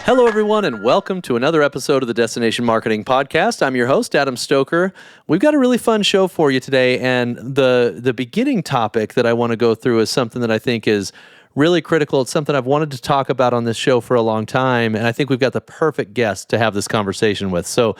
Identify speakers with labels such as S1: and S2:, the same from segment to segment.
S1: Hello, everyone, and welcome to another episode of the Destination Marketing Podcast. I'm your host, Adam Stoker. We've got a really fun show for you today, and the beginning topic that I want to go through is something that I think is really critical. It's something I've wanted to talk about on this show for a long time, and I think we've got the perfect guest to have this conversation with. So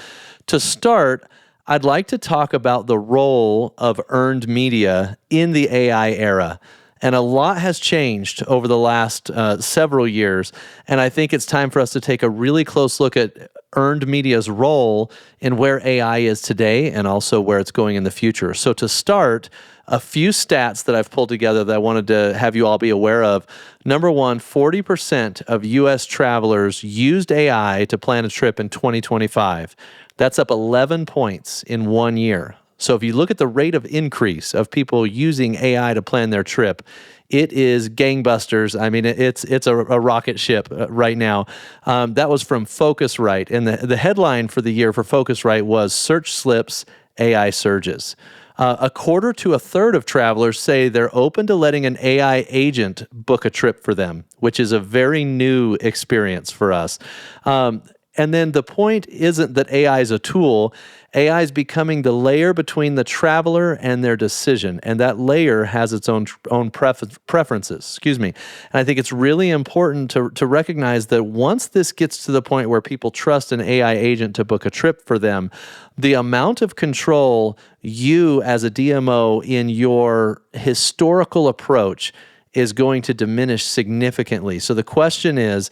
S1: to start, I'd like to talk about the role of earned media in the AI era. And a lot has changed over the last several years, and I think it's time for us to take a really close look at earned media's role in where AI is today and also where it's going in the future. So to start, a few stats that I've pulled together that I wanted to have you all be aware of. Number one, 40% of U.S. travelers used AI to plan a trip in 2025. That's up 11 points in 1 year. So if you look at the rate of increase of people using AI to plan their trip, it is gangbusters. I mean, it's a rocket ship right now. That was from Focusrite, and the headline for the year for Focusrite was "Search Slips, AI Surges." A quarter to a third of travelers say they're open to letting an AI agent book a trip for them, which is a very new experience for us. And then the point isn't that AI is a tool. AI is becoming the layer between the traveler and their decision, and that layer has its own preferences. And I think it's really important to recognize that once this gets to the point where people trust an AI agent to book a trip for them, the amount of control you as a DMO in your historical approach is going to diminish significantly. So the question is,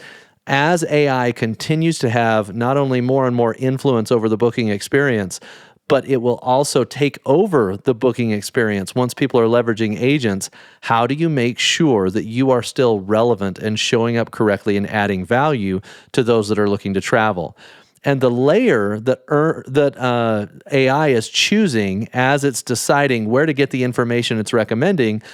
S1: as AI continues to have not only more and more influence over the booking experience, but it will also take over the booking experience once people are leveraging agents, how do you make sure that you are still relevant and showing up correctly and adding value to those that are looking to travel? And the layer that AI is choosing as it's deciding where to get the information it's recommending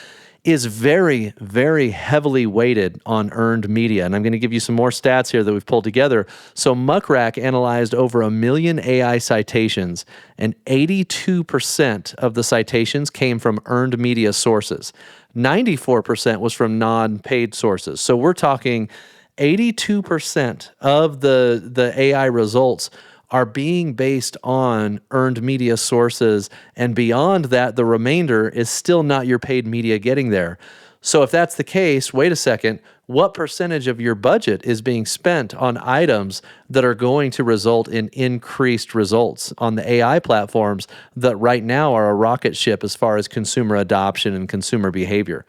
S1: is very, very heavily weighted on earned media. And I'm going to give you some more stats here that we've pulled together. So Muckrack analyzed over 1 million AI citations, and 82% of the citations came from earned media sources. 94% was from non-paid sources. So we're talking 82% of the AI results are being based on earned media sources, and beyond that, the remainder is still not your paid media getting there. So if that's the case, wait a second, what percentage of your budget is being spent on items that are going to result in increased results on the AI platforms that right now are a rocket ship as far as consumer adoption and consumer behavior?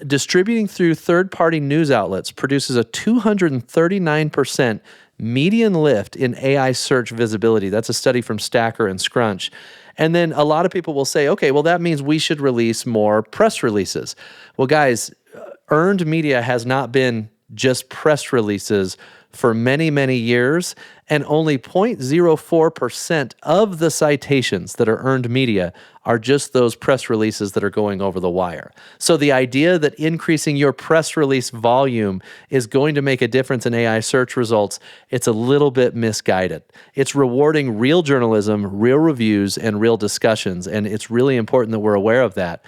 S1: Distributing through third-party news outlets produces a 239% median lift in AI search visibility. That's a study from Stacker and Scrunch. And then a lot of people will say, okay, well, that means we should release more press releases. Well, guys, earned media has not been just press releases for many, many years, and only 0.04% of the citations that are earned media are just those press releases that are going over the wire. So the idea that increasing your press release volume is going to make a difference in AI search results, it's a little bit misguided. It's rewarding real journalism, real reviews, and real discussions, and it's really important that we're aware of that.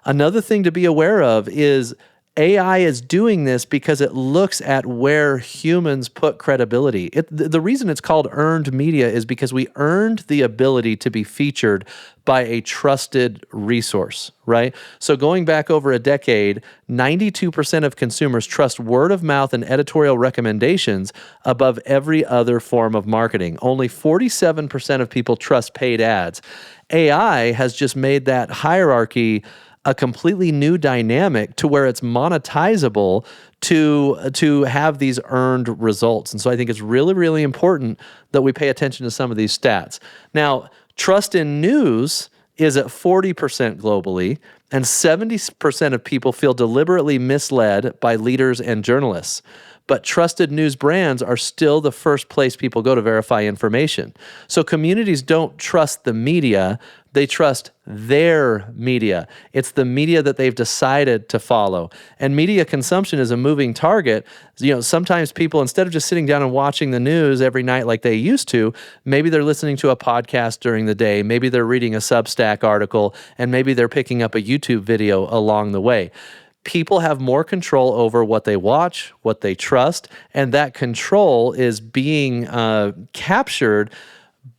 S1: Another thing to be aware of is AI is doing this because it looks at where humans put credibility. The reason it's called earned media is because we earned the ability to be featured by a trusted resource, right? So going back over a decade, 92% of consumers trust word of mouth and editorial recommendations above every other form of marketing. Only 47% of people trust paid ads. AI has just made that hierarchy a completely new dynamic to where it's monetizable to have these earned results. And so I think it's really, really important that we pay attention to some of these stats. Now, trust in news is at 40% globally, and 70% of people feel deliberately misled by leaders and journalists. But trusted news brands are still the first place people go to verify information. So communities don't trust the media, they trust their media. It's the media that they've decided to follow. And media consumption is a moving target. You know, sometimes people, instead of just sitting down and watching the news every night like they used to, maybe they're listening to a podcast during the day, maybe they're reading a Substack article, and maybe they're picking up a YouTube video along the way. people have more control over what they watch, what they trust, and that control is being captured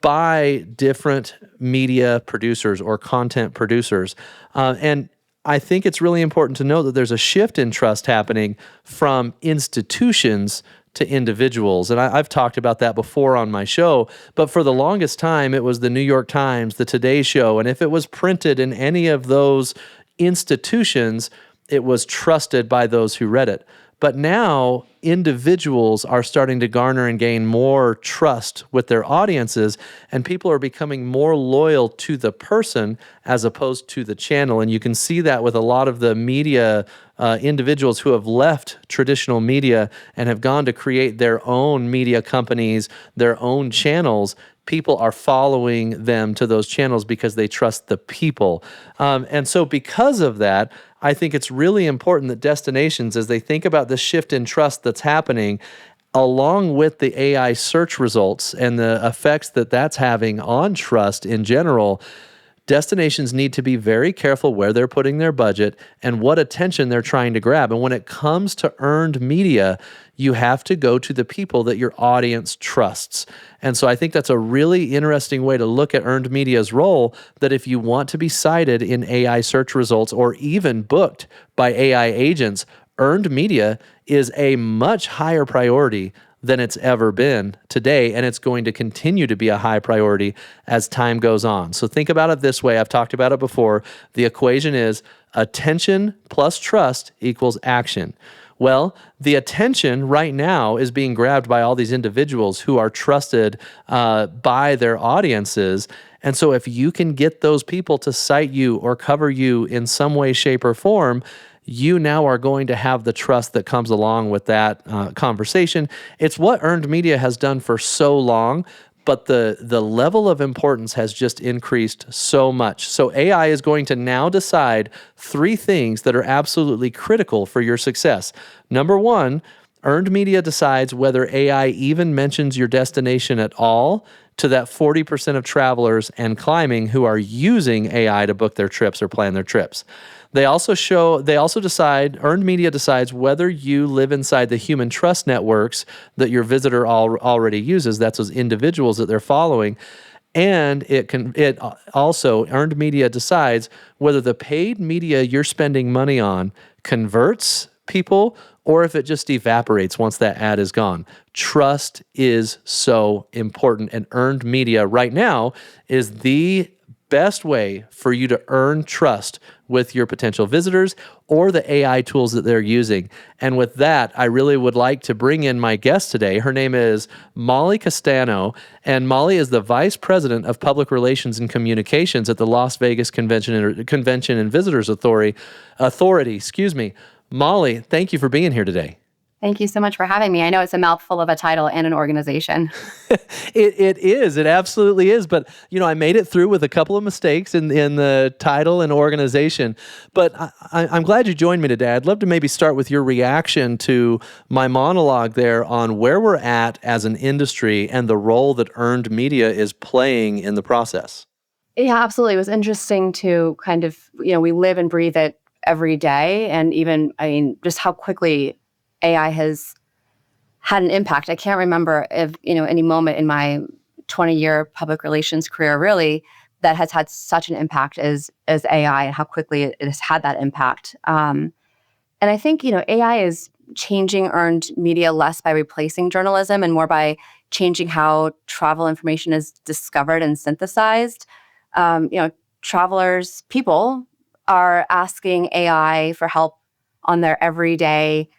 S1: by different media producers or content producers. And I think it's really important to know that there's a shift in trust happening from institutions to individuals. And I've talked about that before on my show, but for the longest time, it was the New York Times, the Today Show, and if it was printed in any of those institutions, it was trusted by those who read it. But now individuals are starting to garner and gain more trust with their audiences, and people are becoming more loyal to the person as opposed to the channel. And you can see that with a lot of the media individuals who have left traditional media and have gone to create their own media companies, their own channels. People are following them to those channels because they trust the people. And so because of that, I think it's really important that destinations, as they think about the shift in trust that's happening, along with the AI search results and the effects that that's having on trust in general, destinations need to be very careful where they're putting their budget and what attention they're trying to grab. And when it comes to earned media, you have to go to the people that your audience trusts. And so I think that's a really interesting way to look at earned media's role, that if you want to be cited in AI search results or even booked by AI agents, earned media is a much higher priority than it's ever been today, and it's going to continue to be a high priority as time goes on. So think about it this way. I've talked about it before. The equation is attention plus trust equals action. Well, the attention right now is being grabbed by all these individuals who are trusted by their audiences. And so if you can get those people to cite you or cover you in some way, shape, or form, you now are going to have the trust that comes along with that conversation. It's what earned media has done for so long, but the level of importance has just increased so much. So AI is going to now decide 3 things that are absolutely critical for your success. Number 1, earned media decides whether AI even mentions your destination at all to that 40% of travelers and climbing who are using AI to book their trips or plan their trips. They also decide, earned media decides whether you live inside the human trust networks that your visitor already uses. That's those individuals that they're following. And it also, earned media decides whether the paid media you're spending money on converts people or if it just evaporates once that ad is gone. Trust is so important, and earned media right now is the best way for you to earn trust with your potential visitors or the AI tools that they're using. And with that, I really would like to bring in my guest today. Her name is Molly Castano, and Molly is the Vice President of Public Relations and Communications at the Las Vegas Convention and Visitors Authority. Molly, thank you for being here today.
S2: Thank you so much for having me. I know it's a mouthful of a title and an organization.
S1: It is. It absolutely is. But, I made it through with a couple of mistakes in the title and organization. But I'm glad you joined me today. I'd love to maybe start with your reaction to my monologue there on where we're at as an industry and the role that earned media is playing in the process.
S2: Yeah, absolutely. It was interesting to kind of, we live and breathe it every day. And even, just how quickly AI has had an impact. I can't remember if, any moment in my 20-year public relations career, really, that has had such an impact as AI and how quickly it has had that impact. And I think, AI is changing earned media less by replacing journalism and more by changing how travel information is discovered and synthesized. People are asking AI for help on their everyday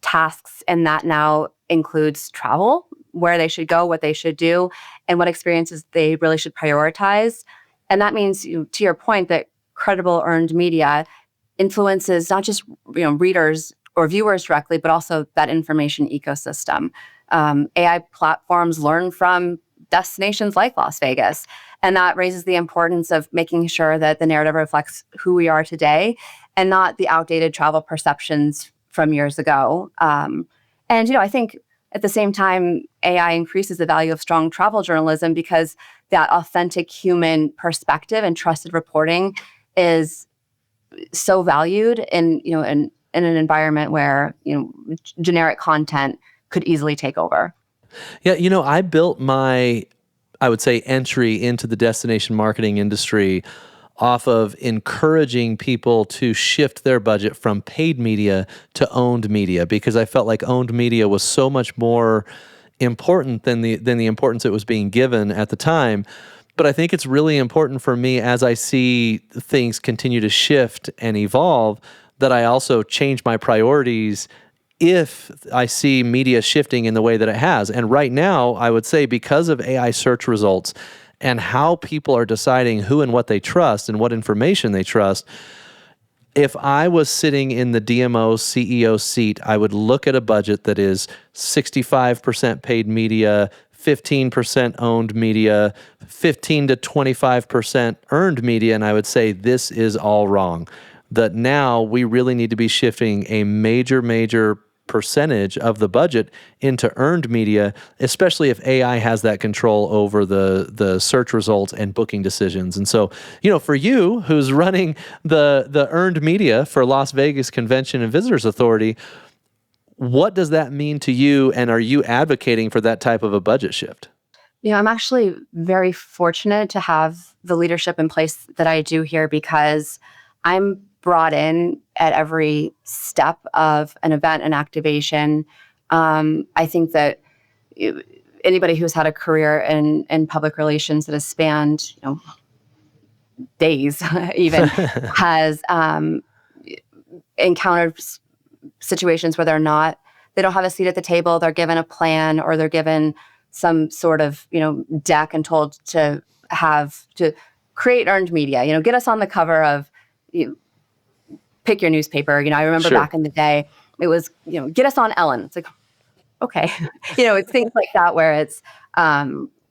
S2: tasks, and that now includes travel, where they should go, what they should do, and what experiences they really should prioritize. And that means, to your point, that credible earned media influences not just readers or viewers directly, but also that information ecosystem. AI platforms learn from destinations like Las Vegas, and that raises the importance of making sure that the narrative reflects who we are today and not the outdated travel perceptions from years ago. I think at the same time, AI increases the value of strong travel journalism because that authentic human perspective and trusted reporting is so valued in in an environment where, generic content could easily take over.
S1: Yeah, I built my, I would say, entry into the destination marketing industry off of encouraging people to shift their budget from paid media to owned media, because I felt like owned media was so much more important than the importance it was being given at the time. But I think it's really important for me, as I see things continue to shift and evolve, that I also change my priorities if I see media shifting in the way that it has. And right now, I would say, because of AI search results and how people are deciding who and what they trust and what information they trust, if I was sitting in the DMO CEO seat, I would look at a budget that is 65% paid media, 15% owned media, 15 to 25% earned media, and I would say this is all wrong. That now we really need to be shifting a major percentage of the budget into earned media, especially if AI has that control over the search results and booking decisions. And so, for you, who's running the earned media for Las Vegas Convention and Visitors Authority, what does that mean to you, and are you advocating for that type of a budget shift?
S2: I'm actually very fortunate to have the leadership in place that I do here, because I'm brought in at every step of an event and activation. I think that anybody who's had a career in public relations that has spanned, days even, has encountered situations where they don't have a seat at the table. They're given a plan, or they're given some sort of, deck and told to create earned media, get us on the cover of, pick your newspaper. I remember
S1: Sure.
S2: back in the day, it was, get us on Ellen. It's like, okay. It's things like that where it's,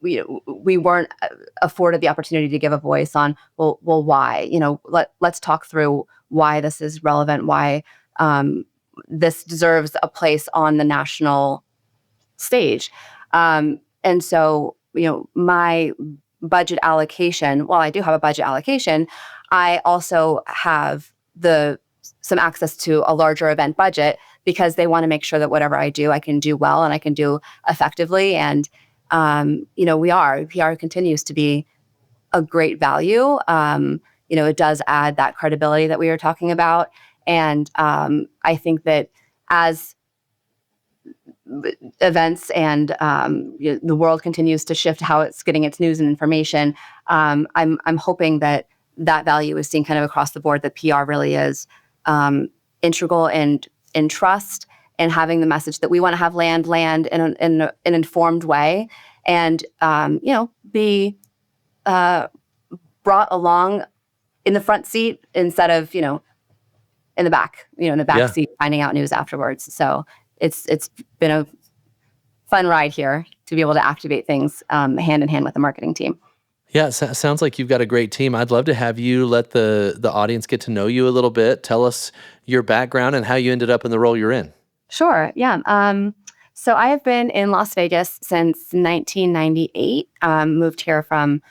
S2: we weren't afforded the opportunity to give a voice on, well, why? Let's talk through why this is relevant, why this deserves a place on the national stage. And so, my budget allocation, while I do have a budget allocation, I also have some access to a larger event budget, because they want to make sure that whatever I do, I can do well and I can do effectively. And, PR continues to be a great value. It does add that credibility that we were talking about. And I think that as events and the world continues to shift how it's getting its news and information, I'm hoping that value is seen kind of across the board, that PR really is integral and in trust, and having the message that we want to have land in an informed way, and be brought along in the front seat instead of in the back, seat, finding out news afterwards. So it's been a fun ride here to be able to activate things hand in hand with the marketing team.
S1: Yeah, sounds like you've got a great team. I'd love to have you let the audience get to know you a little bit. Tell us your background and how you ended up in the role you're in.
S2: Sure. Yeah. So I have been in Las Vegas since 1998. Moved here from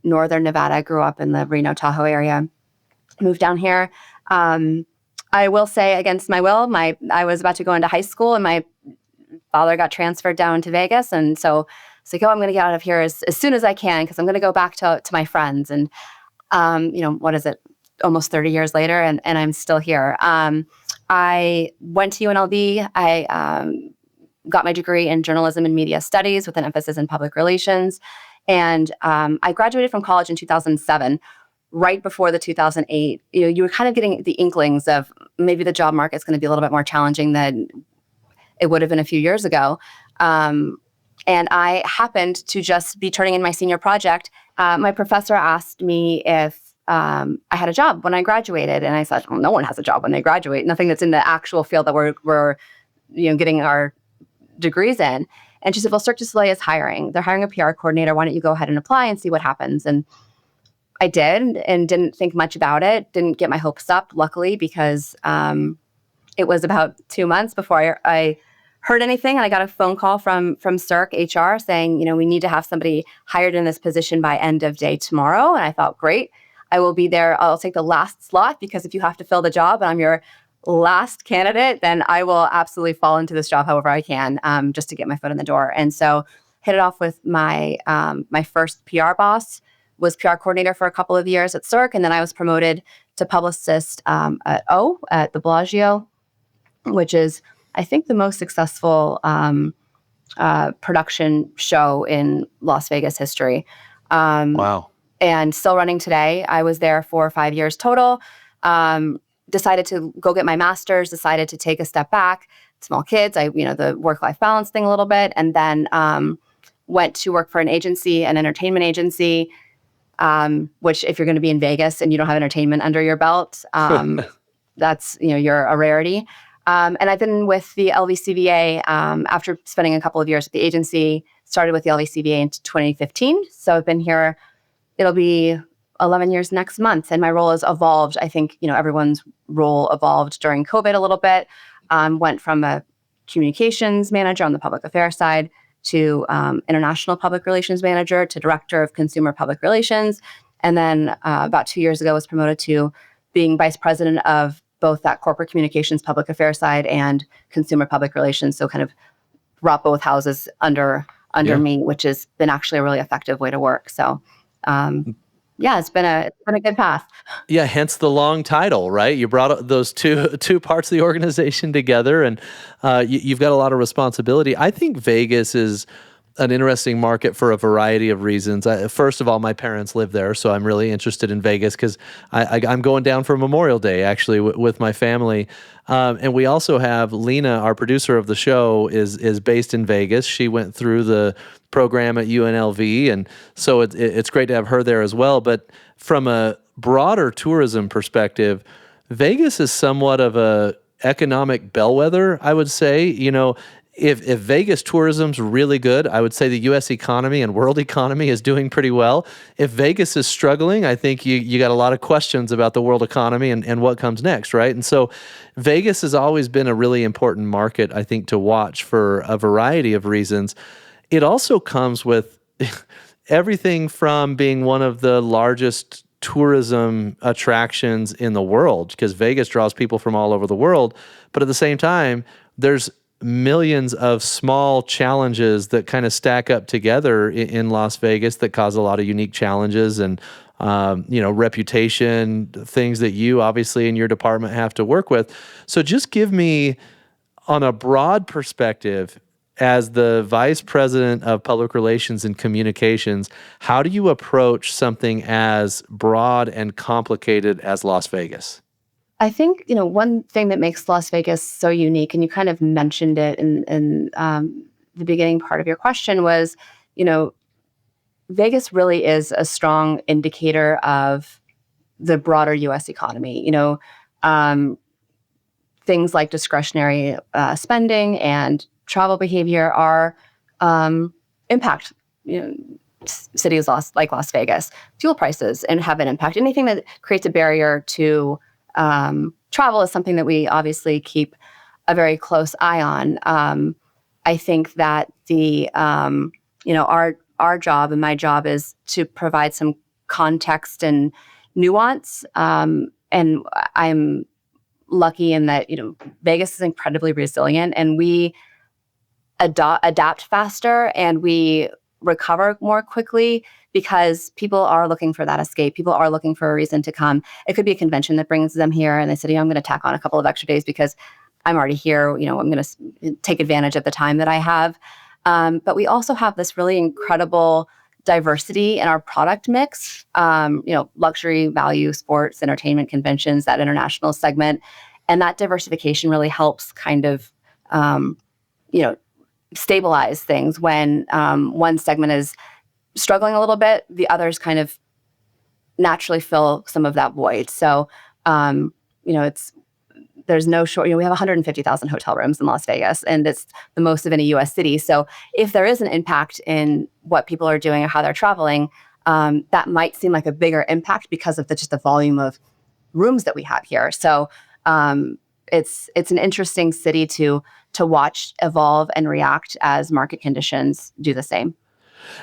S2: northern Nevada. Grew up in the Reno, Tahoe area. Moved down here. I will say, against my will, I was about to go into high school, and my father got transferred down to Vegas, and so it's like, I'm going to get out of here as soon as I can, because I'm going to go back to my friends. And what is it? Almost 30 years later, and I'm still here. I went to UNLV. I got my degree in journalism and media studies with an emphasis in public relations. And I graduated from college in 2007, right before the 2008. You were kind of getting the inklings of maybe the job market's going to be a little bit more challenging than it would have been a few years ago. And I happened to just be turning in my senior project. My professor asked me if I had a job when I graduated, and I said, well, no one has a job when they graduate. Nothing that's in the actual field that we're getting our degrees in. And she said, well, Cirque du Soleil is hiring. They're hiring a PR coordinator. Why don't you go ahead and apply and see what happens? And I did, and didn't think much about it. Didn't get my hopes up, luckily, because it was about 2 months before I heard anything. And I got a phone call from Cirque HR saying, we need to have somebody hired in this position by end of day tomorrow. And I thought, great, I will be there. I'll take the last slot, because if you have to fill the job and I'm your last candidate, then I will absolutely fall into this job however I can, just to get my foot in the door. And so hit it off with my my first PR boss, was PR coordinator for a couple of years at Cirque, and then I was promoted to publicist at the Bellagio, which is, I think, the most successful production show in Las Vegas history.
S1: Wow.
S2: And still running today. I was there for 5 years total. Decided to go get my master's, decided to take a step back, small kids, the work-life balance thing a little bit, and then went to work for an agency, an entertainment agency, which if you're going to be in Vegas and you don't have entertainment under your belt, that's, you're a rarity. And I've been with the LVCVA after spending a couple of years at the agency, started with the LVCVA in 2015. So I've been here, it'll be 11 years next month. And my role has evolved. I think, everyone's role evolved during COVID a little bit. Went from a communications manager on the public affairs side to international public relations manager to director of consumer public relations. And then about 2 years ago was promoted to being vice president of both that corporate communications public affairs side and consumer public relations. So kind of brought both houses under me, which has been actually a really effective way to work. So it's been a good path.
S1: Yeah, hence the long title, right? You brought those two parts of the organization together, and you've got a lot of responsibility. I think Vegas is an interesting market for a variety of reasons. First of all, my parents live there, so I'm really interested in Vegas because I'm going down for Memorial Day, actually, with my family. And we also have Lena, our producer of the show, is based in Vegas. She went through the program at UNLV, and so it's great to have her there as well. But from a broader tourism perspective, Vegas is somewhat of a economic bellwether, I would say. If Vegas tourism's really good, I would say the U.S. economy and world economy is doing pretty well. If Vegas is struggling, I think you got a lot of questions about the world economy and what comes next, right? And so Vegas has always been a really important market, I think, to watch for a variety of reasons. It also comes with everything from being one of the largest tourism attractions in the world, because Vegas draws people from all over the world. But at the same time, there's millions of small challenges that kind of stack up together in Las Vegas that cause a lot of unique challenges and, reputation, things that you obviously in your department have to work with. So just give me, on a broad perspective, as the vice president of public relations and communications, how do you approach something as broad and complicated as Las Vegas?
S2: I think, one thing that makes Las Vegas so unique, and you kind of mentioned it in the beginning part of your question, was, Vegas really is a strong indicator of the broader U.S. economy. Things like discretionary spending and travel behavior are impact, cities like Las Vegas. Fuel prices and have an impact. Anything that creates a barrier to travel is something that we obviously keep a very close eye on. I think that our job and my job is to provide some context and nuance. And I'm lucky in that, Vegas is incredibly resilient, and we adapt faster and we recover more quickly because people are looking for that escape. People are looking for a reason to come. It could be a convention that brings them here, and they said, I'm going to tack on a couple of extra days because I'm already here. I'm going to take advantage of the time that I have. But we also have this really incredible diversity in our product mix. Luxury, value, sports, entertainment, conventions, that international segment, and that diversification really helps kind of, stabilize things when one segment is struggling a little bit, the others kind of naturally fill some of that void. So, there's no short, we have 150,000 hotel rooms in Las Vegas, and it's the most of any U.S. city. So if there is an impact in what people are doing or how they're traveling, that might seem like a bigger impact because of just the volume of rooms that we have here. So it's an interesting city to watch evolve and react as market conditions do the same.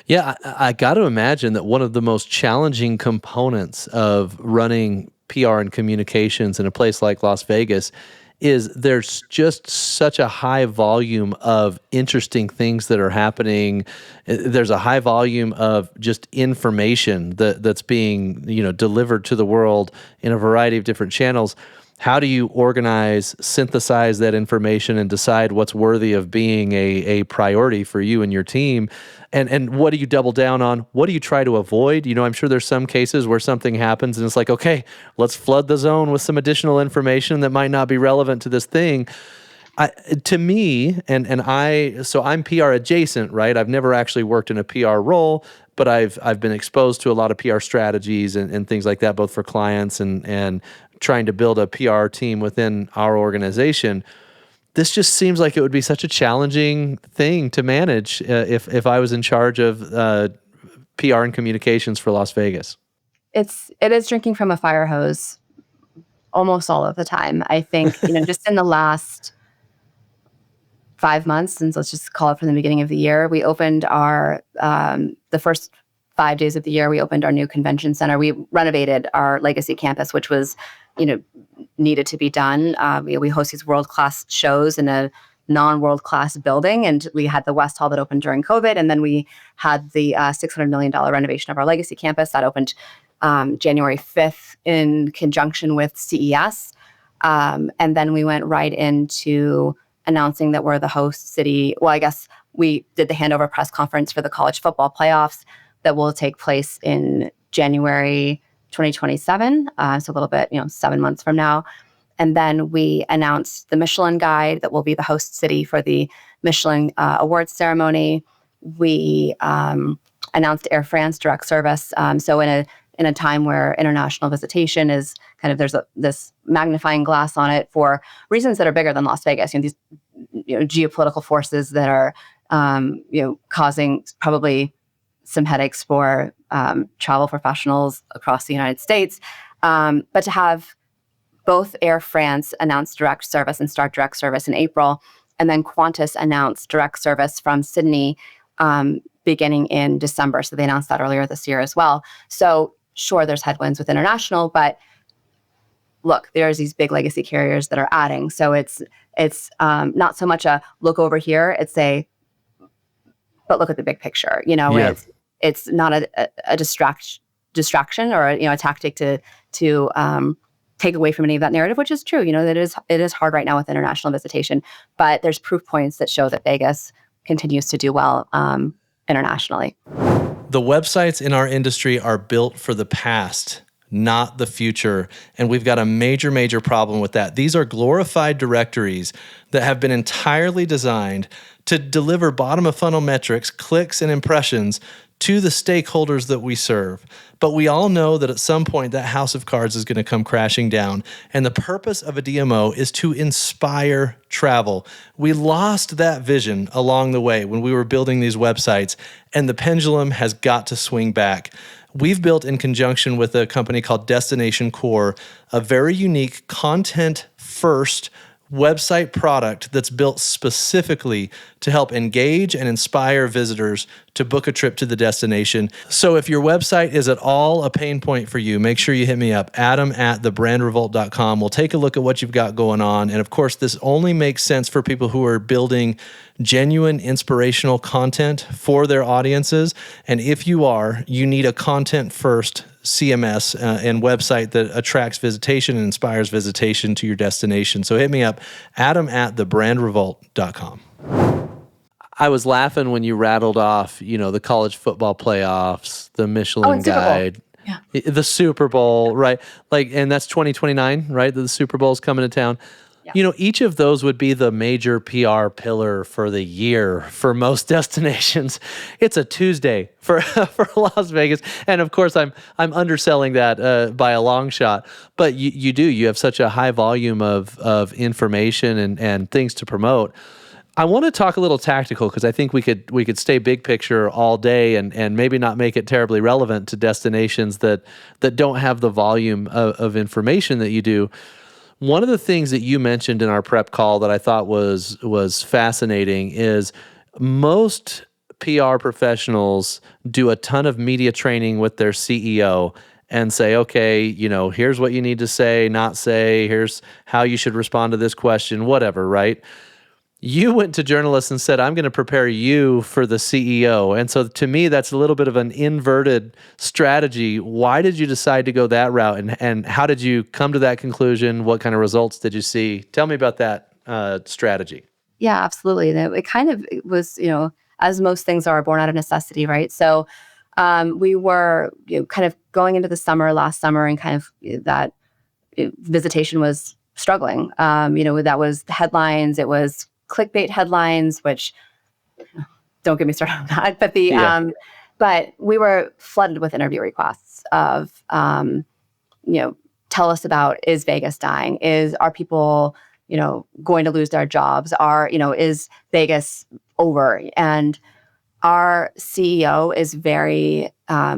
S1: Yeah, I got to imagine that one of the most challenging components of running PR and communications in a place like Las Vegas is there's just such a high volume of interesting things that are happening. There's a high volume of just information that's being, delivered to the world in a variety of different channels. How do you organize, synthesize that information, and decide what's worthy of being a priority for you and your team? And what do you double down on? What do you try to avoid? I'm sure there's some cases where something happens and it's like, okay, let's flood the zone with some additional information that might not be relevant to this thing. To me, so I'm PR adjacent, right? I've never actually worked in a PR role, but I've been exposed to a lot of PR strategies and things like that, both for clients and trying to build a PR team within our organization. This just seems like it would be such a challenging thing to manage if I was in charge of PR and communications for Las Vegas.
S2: It is drinking from a fire hose almost all of the time. I think, just in the last 5 months, since let's just call it from the beginning of the year, we opened our, the first 5 days of the year, we opened our new convention center. We renovated our legacy campus, which was, needed to be done. We host these world-class shows in a non-world-class building, and we had the West Hall that opened during COVID, and then we had the $600 million renovation of our legacy campus that opened January 5th in conjunction with CES. And then we went right into announcing that we're the host city. Well, I guess we did the handover press conference for the college football playoffs that will take place in January 2027, so a little bit, 7 months from now. And then we announced the Michelin Guide that will be the host city for the Michelin awards ceremony. We announced Air France direct service. So in a time where international visitation is kind of, there's this magnifying glass on it for reasons that are bigger than Las Vegas. These geopolitical forces that are causing probably some headaches for travel professionals across the United States. But to have both Air France announce direct service and start direct service in April, and then Qantas announced direct service from Sydney beginning in December. So they announced that earlier this year as well. So sure, there's headwinds with international, but look, there's these big legacy carriers that are adding. So it's not so much a look over here, but look at the big picture.
S1: Yeah.
S2: It's not a distraction or a tactic to take away from any of that narrative, which is true. That it is hard right now with international visitation, but there's proof points that show that Vegas continues to do well internationally.
S1: The websites in our industry are built for the past, not the future. And we've got a major, major problem with that. These are glorified directories that have been entirely designed to deliver bottom of funnel metrics, clicks, and impressions to the stakeholders that we serve. But we all know that at some point that house of cards is going to come crashing down. And the purpose of a DMO is to inspire travel. We lost that vision along the way when we were building these websites, and the pendulum has got to swing back. We've built, in conjunction with a company called Destination Core, a very unique content-first website product that's built specifically to help engage and inspire visitors to book a trip to the destination. So if your website is at all a pain point for you, make sure you hit me up, adam@thebrandrevolt.com. We'll take a look at what you've got going on. And of course, this only makes sense for people who are building genuine inspirational content for their audiences. And if you are, you need a content-first CMS and website that attracts visitation and inspires visitation to your destination. So hit me up, adam@thebrandrevolt.com. I was laughing when you rattled off, the college football playoffs, the Michelin Guide, the Super Bowl, right? And that's 2029, right? The Super Bowl's coming to town. Yeah. Each of those would be the major PR pillar for the year for most destinations. It's a Tuesday for Las Vegas, and of course, I'm underselling that by a long shot. But you have such a high volume of information and things to promote. I want to talk a little tactical because I think we could stay big picture all day and maybe not make it terribly relevant to destinations that don't have the volume of information that you do. One of the things that you mentioned in our prep call that I thought was fascinating is most PR professionals do a ton of media training with their CEO, and say, okay, here's what you need to say, not say, here's how you should respond to this question, whatever, right? You went to journalists and said, I'm going to prepare you for the CEO. And so to me, that's a little bit of an inverted strategy. Why did you decide to go that route? And how did you come to that conclusion? What kind of results did you see? Tell me about that strategy.
S2: Yeah, absolutely. And it kind of was, as most things are, born out of necessity, right? So we were kind of going into the last summer, and kind of that visitation was struggling. That was the headlines. It was clickbait headlines, which don't get me started on that. But but we were flooded with interview requests of, tell us about, is Vegas dying? Are people, going to lose their jobs? Is Vegas over? And our CEO is very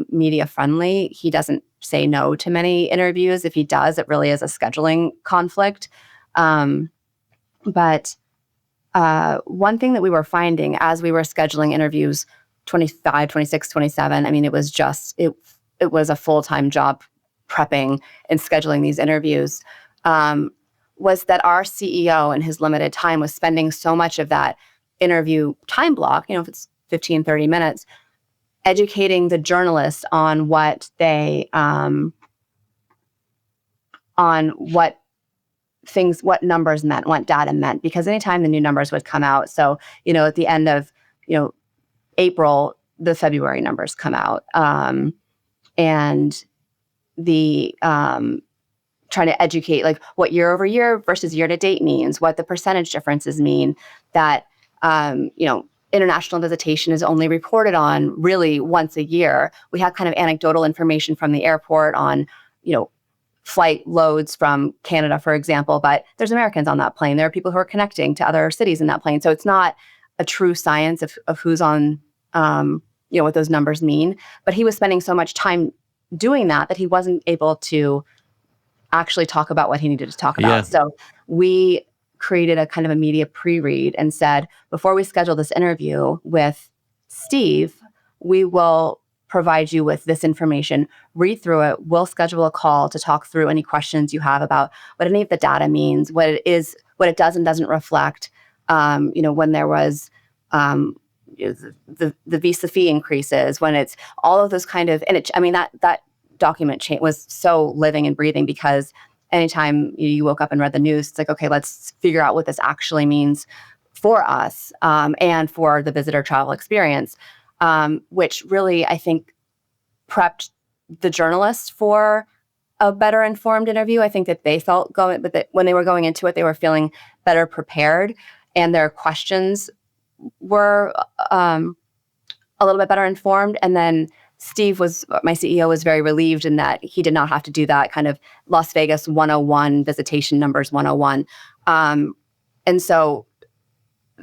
S2: media friendly. He doesn't say no to many interviews. If he does, it really is a scheduling conflict. But one thing that we were finding as we were scheduling interviews 25, 26, 27, I mean, it was it was a full-time job prepping and scheduling these interviews, was that our CEO in his limited time was spending so much of that interview time block, if it's 15, 30 minutes, educating the journalists on what they, on what numbers meant, what data meant, because anytime the new numbers would come out, so, at the end of, April, the February numbers come out, and the, trying to educate, like, what year over year versus year to date means, what the percentage differences mean, that, international visitation is only reported on really once a year. We have kind of anecdotal information from the airport on, flight loads from Canada, for example, but there's Americans on that plane. There are people who are connecting to other cities in that plane. So it's not a true science of who's on, what those numbers mean. But he was spending so much time doing that he wasn't able to actually talk about what he needed to talk about.
S1: Yeah.
S2: So we created a kind of a media pre-read and said, before we schedule this interview with Steve, we will provide you with this information, read through it. We'll schedule a call to talk through any questions you have about what any of the data means, what it is, what it does and doesn't reflect. When there was the visa fee increases, when it's all of those kind of, and that document chain was so living and breathing, because anytime you woke up and read the news, it's like, okay, let's figure out what this actually means for us, and for the visitor travel experience, which really, I think, prepped the journalists for a better informed interview. I think that they felt when they were going into it, they were feeling better prepared, and their questions were a little bit better informed. And then my CEO was very relieved in that he did not have to do that kind of Las Vegas 101, visitation numbers 101. And so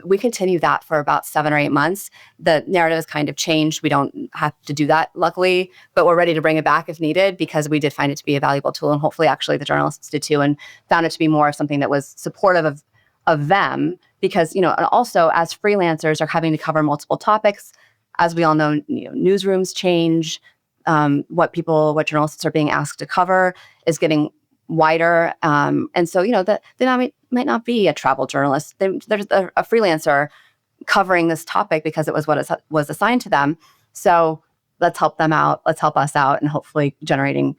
S2: we continue that for about 7 or 8 months. The narrative has kind of changed. We don't have to do that, luckily, but we're ready to bring it back if needed, because we did find it to be a valuable tool, and hopefully actually the journalists did too, and found it to be more of something that was supportive of them, because, and also as freelancers are having to cover multiple topics. As we all know, newsrooms change. What journalists are being asked to cover is getting wider. And so, they might not be a travel journalist. There's a freelancer covering this topic because it was what was assigned to them. So let's help them out. Let's help us out, and hopefully generating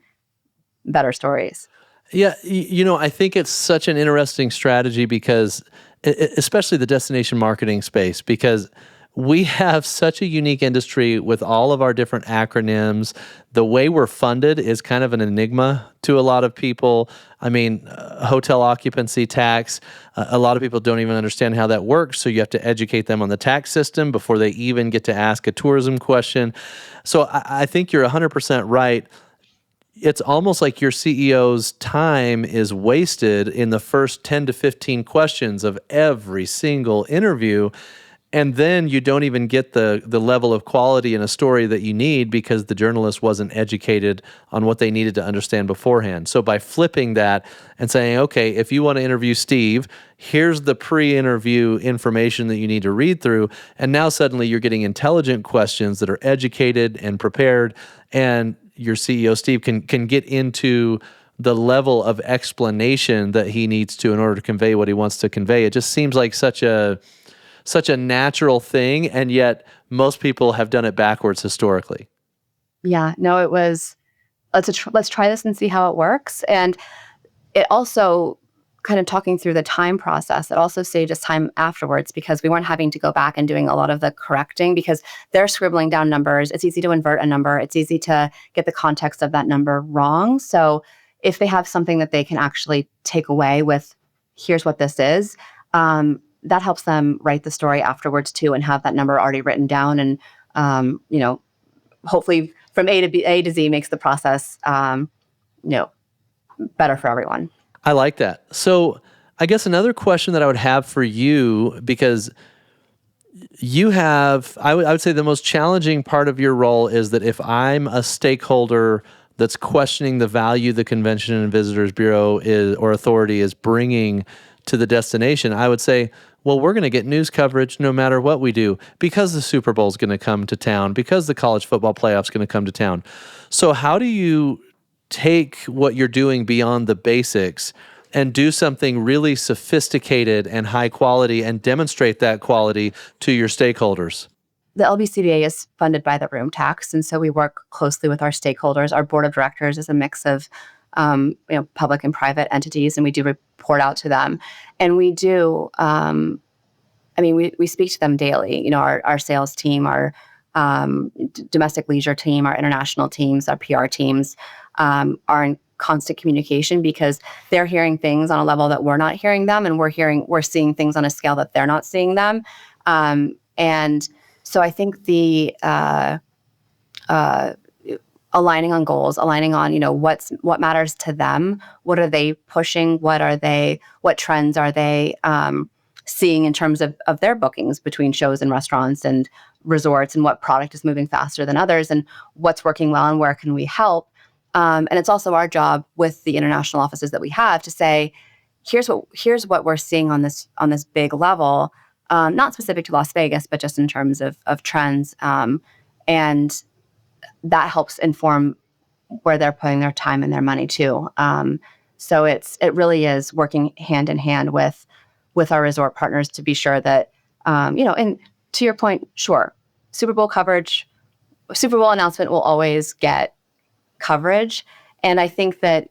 S2: better stories.
S1: Yeah, I think it's such an interesting strategy, because especially the destination marketing space, because we have such a unique industry with all of our different acronyms. The way we're funded is kind of an enigma to a lot of people. I mean, hotel occupancy tax, a lot of people don't even understand how that works. So you have to educate them on the tax system before they even get to ask a tourism question. So I think you're 100% right. It's almost like your CEO's time is wasted in the first 10 to 15 questions of every single interview. And then you don't even get the level of quality in a story that you need, because the journalist wasn't educated on what they needed to understand beforehand. So by flipping that and saying, okay, if you want to interview Steve, here's the pre-interview information that you need to read through. And now suddenly you're getting intelligent questions that are educated and prepared. And your CEO Steve can get into the level of explanation that he needs to in order to convey what he wants to convey. It just seems like such a natural thing, and yet most people have done it backwards historically.
S2: Yeah, no, it was, let's try this and see how it works. And it also, kind of talking through the time process, it also saved us time afterwards because we weren't having to go back and doing a lot of the correcting because they're scribbling down numbers. It's easy to invert a number. It's easy to get the context of that number wrong. So if they have something that they can actually take away with, here's what this is, that helps them write the story afterwards too and have that number already written down. And, hopefully from A to Z makes the process, better for everyone.
S1: I like that. So I guess another question that I would have for you, because you have, I would say the most challenging part of your role is that if I'm a stakeholder that's questioning the value the Convention and Visitors Bureau or authority is bringing to the destination, I would say, well, we're going to get news coverage no matter what we do because the Super Bowl is going to come to town, because the college football playoff is going to come to town. So how do you take what you're doing beyond the basics and do something really sophisticated and high quality and demonstrate that quality to your stakeholders?
S2: The LBCBA is funded by the room tax, and so we work closely with our stakeholders. Our board of directors is a mix of public and private entities, and we do report out to them. And we do, we speak to them daily. Our sales team, our domestic leisure team, our international teams, our PR teams are in constant communication because they're hearing things on a level that we're not hearing them, and we're seeing things on a scale that they're not seeing them. And so I think the aligning on goals, aligning on what matters to them, what are they pushing, what trends are they seeing in terms of their bookings between shows and restaurants and resorts, and what product is moving faster than others, and what's working well and where can we help. And it's also our job with the international offices that we have to say, here's what we're seeing on this big level, not specific to Las Vegas, but just in terms of trends. And that helps inform where they're putting their time and their money too. So it really is working hand in hand with our resort partners to be sure that, and to your point, sure, Super Bowl announcement will always get coverage. And I think that,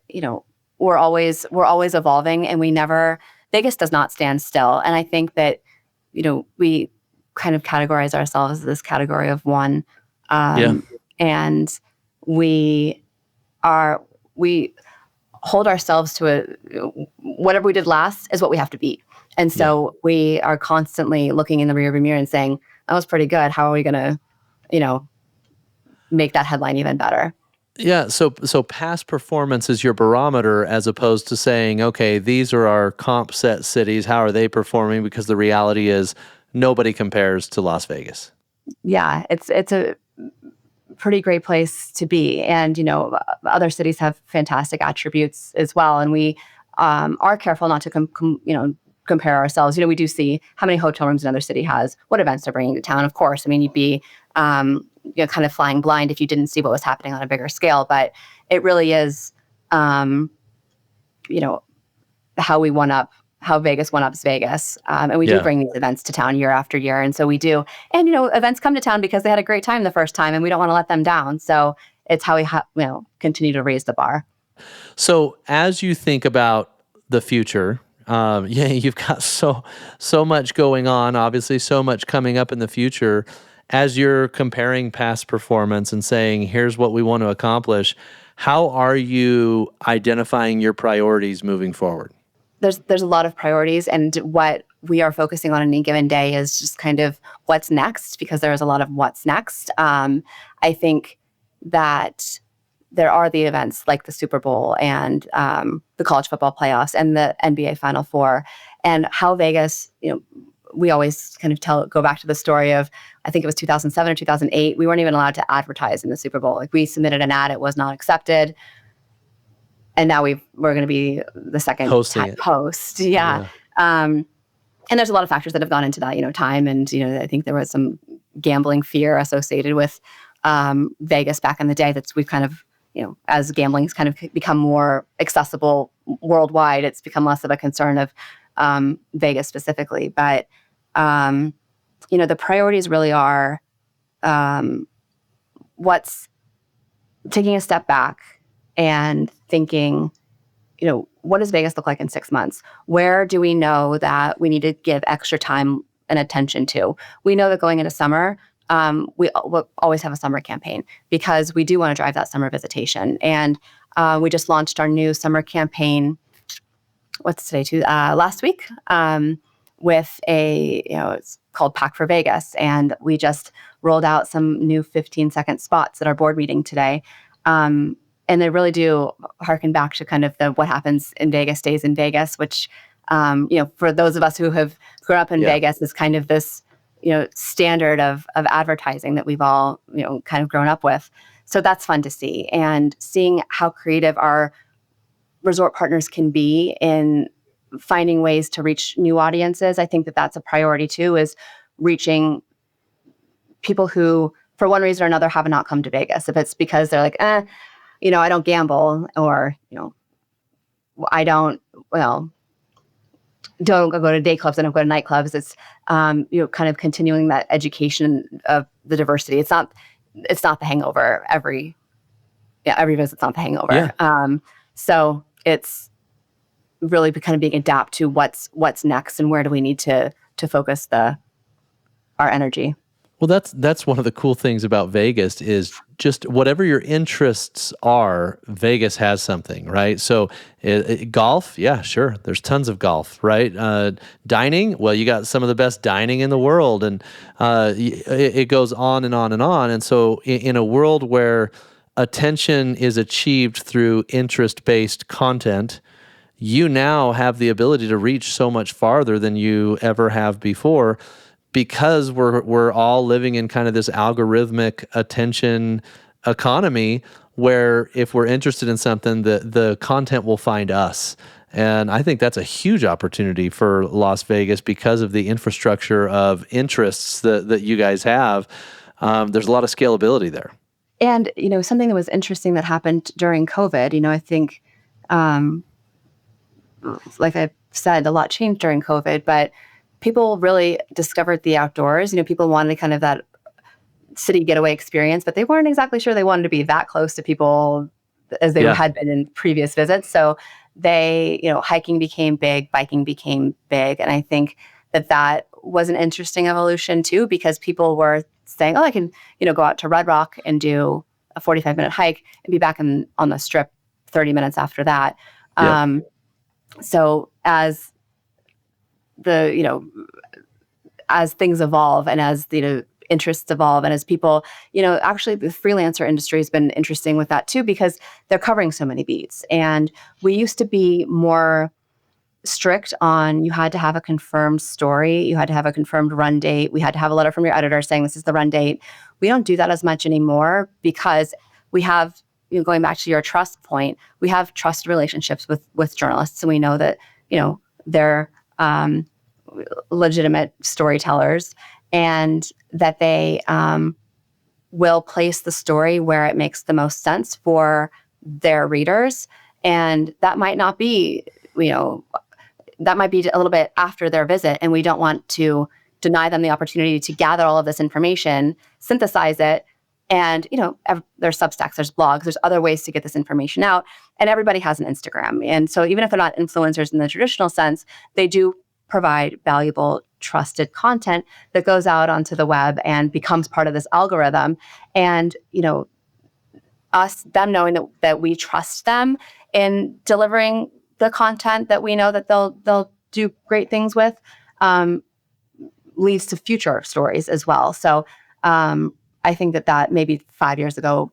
S2: we're always evolving, and Vegas does not stand still. And I think that, we kind of categorize ourselves as this category of one. And we hold ourselves to whatever we did last is what we have to beat. And so we are constantly looking in the rearview mirror and saying, that was pretty good. How are we going to, make that headline even better?
S1: Yeah, so past performance is your barometer, as opposed to saying, okay, these are our comp set cities. How are they performing? Because the reality is nobody compares to Las Vegas.
S2: Yeah, it's a pretty great place to be. And, other cities have fantastic attributes as well. And we are careful not to compare ourselves. We do see how many hotel rooms another city has, what events they're bringing to town. Of course, you'd be kind of flying blind if you didn't see what was happening on a bigger scale. But it really is, how Vegas one-ups Vegas. And we do bring these events to town year after year. And so we do. And, events come to town because they had a great time the first time, and we don't want to let them down. So it's how we continue to raise the bar.
S1: So as you think about the future, you've got so much going on, obviously so much coming up in the future. As you're comparing past performance and saying, here's what we want to accomplish, how are you identifying your priorities moving forward?
S2: There's a lot of priorities, and what we are focusing on any given day is just kind of what's next, because there is a lot of what's next. I think that there are the events like the Super Bowl and the college football playoffs and the NBA Final Four, and how Vegas, we always kind of go back to the story of, I think it was 2007 or 2008, we weren't even allowed to advertise in the Super Bowl. Like, we submitted an ad, it was not accepted. And now we're going to be the second host. Yeah. And there's a lot of factors that have gone into that, time. And, I think there was some gambling fear associated with Vegas back in the day we've kind of as gambling's kind of become more accessible worldwide, it's become less of a concern of Vegas specifically. But the priorities really are what's taking a step back and thinking, what does Vegas look like in 6 months? Where do we know that we need to give extra time and attention to? We know that going into summer, we'll always have a summer campaign because we do want to drive that summer visitation. And we just launched our new summer campaign, what's today, last week, with it's called Pack for Vegas. And we just rolled out some new 15-second spots at our board meeting today. And they really do harken back to kind of the what happens in Vegas stays in Vegas, which, for those of us who have grown up in Vegas is kind of this, standard of advertising that we've all, kind of grown up with. So that's fun to see. And seeing how creative our resort partners can be in finding ways to reach new audiences. I think that that's a priority too, is reaching people who, for one reason or another, have not come to Vegas. If it's because they're like, I don't gamble, or, I don't go to day clubs, I don't go to nightclubs. It's, kind of continuing that education of the diversity. It's not the hangover every visit's not the hangover.
S1: Yeah.
S2: So it's really kind of being adapt to what's next and where do we need to focus our energy.
S1: Well, that's one of the cool things about Vegas is just whatever your interests are, Vegas has something, right? So golf, yeah, sure. There's tons of golf, right? Dining, well, you got some of the best dining in the world, and it goes on and on and on. And so in a world where attention is achieved through interest-based content, you now have the ability to reach so much farther than you ever have before, because we're all living in kind of this algorithmic attention economy where if we're interested in something, the content will find us. And I think that's a huge opportunity for Las Vegas because of the infrastructure of interests that you guys have. There's a lot of scalability there.
S2: And, something that was interesting that happened during COVID, I think, like I said, a lot changed during COVID, but people really discovered the outdoors. People wanted kind of that city getaway experience, but they weren't exactly sure they wanted to be that close to people as they had been in previous visits. So they, hiking became big, biking became big. And I think that was an interesting evolution too, because people were saying, I can, go out to Red Rock and do a 45-minute hike and be back on the strip 30 minutes after that.
S1: Yeah.
S2: So as as things evolve and as the interests evolve and as people, actually the freelancer industry has been interesting with that too, because they're covering so many beats. And we used to be more strict on, you had to have a confirmed story, you had to have a confirmed run date, we had to have a letter from your editor saying this is the run date. We don't do that as much anymore because we have, going back to your trust point, we have trust relationships with journalists, and we know that, they're legitimate storytellers, and that they will place the story where it makes the most sense for their readers. And that might not be, that might be a little bit after their visit, and we don't want to deny them the opportunity to gather all of this information, synthesize it, and, there's Substacks, there's blogs, there's other ways to get this information out, and everybody has an Instagram. And so even if they're not influencers in the traditional sense, they do provide valuable, trusted content that goes out onto the web and becomes part of this algorithm. And, them knowing that we trust them in delivering the content that we know that they'll do great things with, leads to future stories as well. So I think that maybe 5 years ago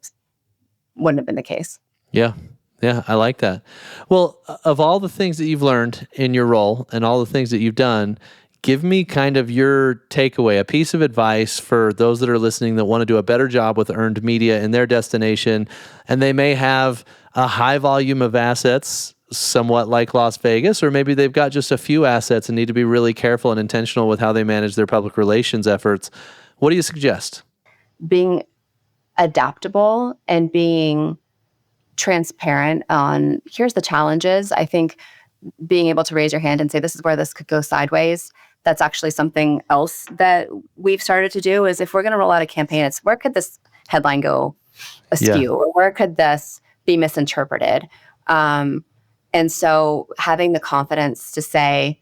S2: wouldn't have been the case.
S1: Yeah. Yeah, I like that. Well, of all the things that you've learned in your role and all the things that you've done, give me kind of your takeaway, a piece of advice for those that are listening that want to do a better job with earned media in their destination, and they may have a high volume of assets, somewhat like Las Vegas, or maybe they've got just a few assets and need to be really careful and intentional with how they manage their public relations efforts. What do you suggest?
S2: Being adaptable and being transparent on here's the challenges. I think being able to raise your hand and say, this is where this could go sideways. That's actually something else that we've started to do is if we're going to roll out a campaign, it's where could this headline go askew or where could this be misinterpreted? And so having the confidence to say,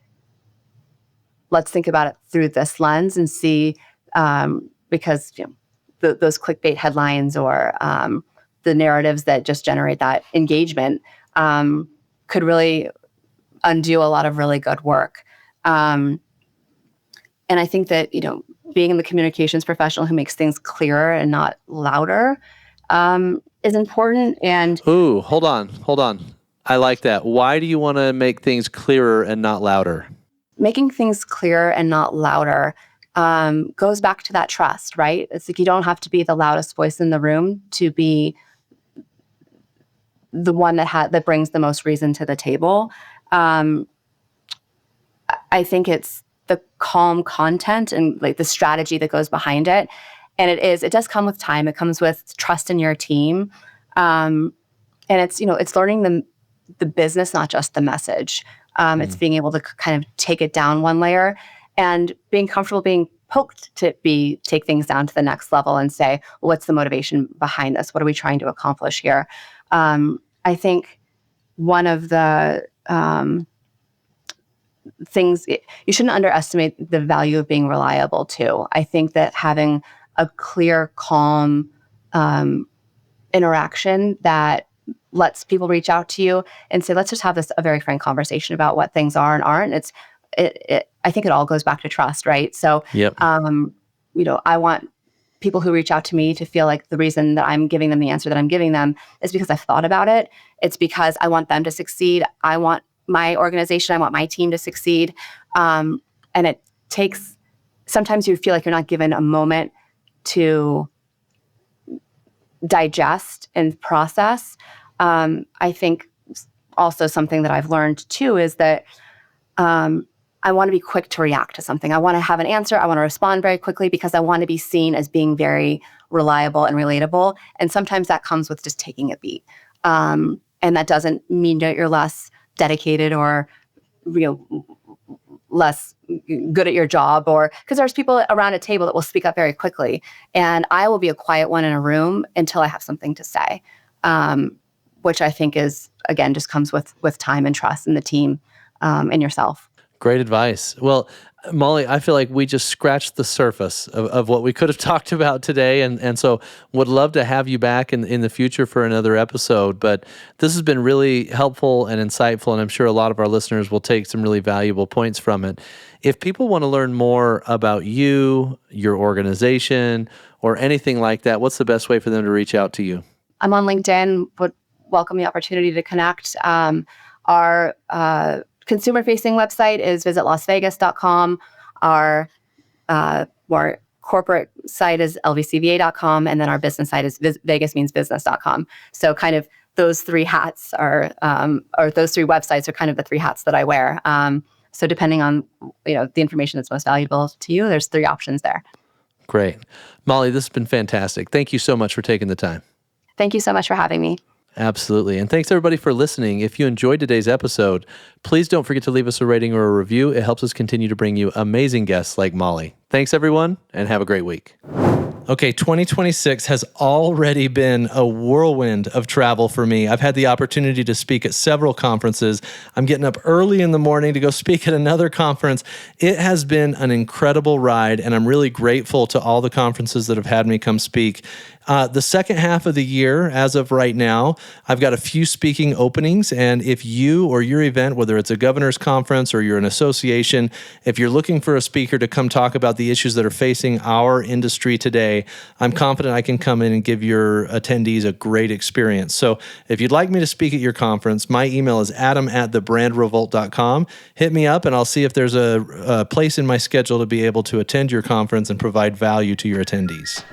S2: let's think about it through this lens and see, because those clickbait headlines or the narratives that just generate that engagement could really undo a lot of really good work. And I think that, being the communications professional who makes things clearer and not louder is important. And
S1: ooh, hold on. I like that. Why do you want to make things clearer and not louder?
S2: Making things clearer and not louder goes back to that trust, right? It's like you don't have to be the loudest voice in the room to be the one that brings the most reason to the table. I think it's the calm content and like the strategy that goes behind it. And it does come with time. It comes with trust in your team. And it's, it's learning the business, not just the message. It's being able to kind of take it down one layer and being comfortable being poked to take things down to the next level and say, well, what's the motivation behind this? What are we trying to accomplish here? I think one of the things, you shouldn't underestimate the value of being reliable too. I think that having a clear, calm interaction that lets people reach out to you and say, let's just have a very frank conversation about what things are and aren't. I think it all goes back to trust, right? So,
S1: yep.
S2: I want people who reach out to me to feel like the reason that I'm giving them the answer that I'm giving them is because I've thought about it. It's because I want them to succeed. I want my organization, I want my team to succeed. And it takes, sometimes you feel like you're not given a moment to digest and process. I think also something that I've learned too is that I want to be quick to react to something. I want to have an answer. I want to respond very quickly because I want to be seen as being very reliable and relatable. And sometimes that comes with just taking a beat. And that doesn't mean that you're less dedicated or less good at your job, or because there's people around a table that will speak up very quickly. And I will be a quiet one in a room until I have something to say, which I think is, again, just comes with time and trust in the team and yourself.
S1: Great advice. Well, Molly, I feel like we just scratched the surface of what we could have talked about today. And so would love to have you back in the future for another episode. But this has been really helpful and insightful, and I'm sure a lot of our listeners will take some really valuable points from it. If people want to learn more about you, your organization, or anything like that, what's the best way for them to reach out to you?
S2: I'm on LinkedIn, would welcome the opportunity to connect. Our consumer-facing website is visitlasvegas.com. Our more corporate site is lvcva.com, and then our business site is vegasmeansbusiness.com. So kind of those three hats are, or those three websites are kind of the three hats that I wear. So depending on the information that's most valuable to you, there's three options there.
S1: Great. Molly, this has been fantastic. Thank you so much for taking the time.
S2: Thank you so much for having me.
S1: Absolutely. And thanks everybody for listening. If you enjoyed today's episode, please don't forget to leave us a rating or a review. It helps us continue to bring you amazing guests like Molly. Thanks everyone, and have a great week. Okay, 2026 has already been a whirlwind of travel for me. I've had the opportunity to speak at several conferences. I'm getting up early in the morning to go speak at another conference. It has been an incredible ride, and I'm really grateful to all the conferences that have had me come speak. The second half of the year, as of right now, I've got a few speaking openings, and if you or your event, whether it's a governor's conference or you're an association, if you're looking for a speaker to come talk about the issues that are facing our industry today, I'm confident I can come in and give your attendees a great experience. So if you'd like me to speak at your conference, my email is adam@thebrandrevolt.com. Hit me up and I'll see if there's a place in my schedule to be able to attend your conference and provide value to your attendees.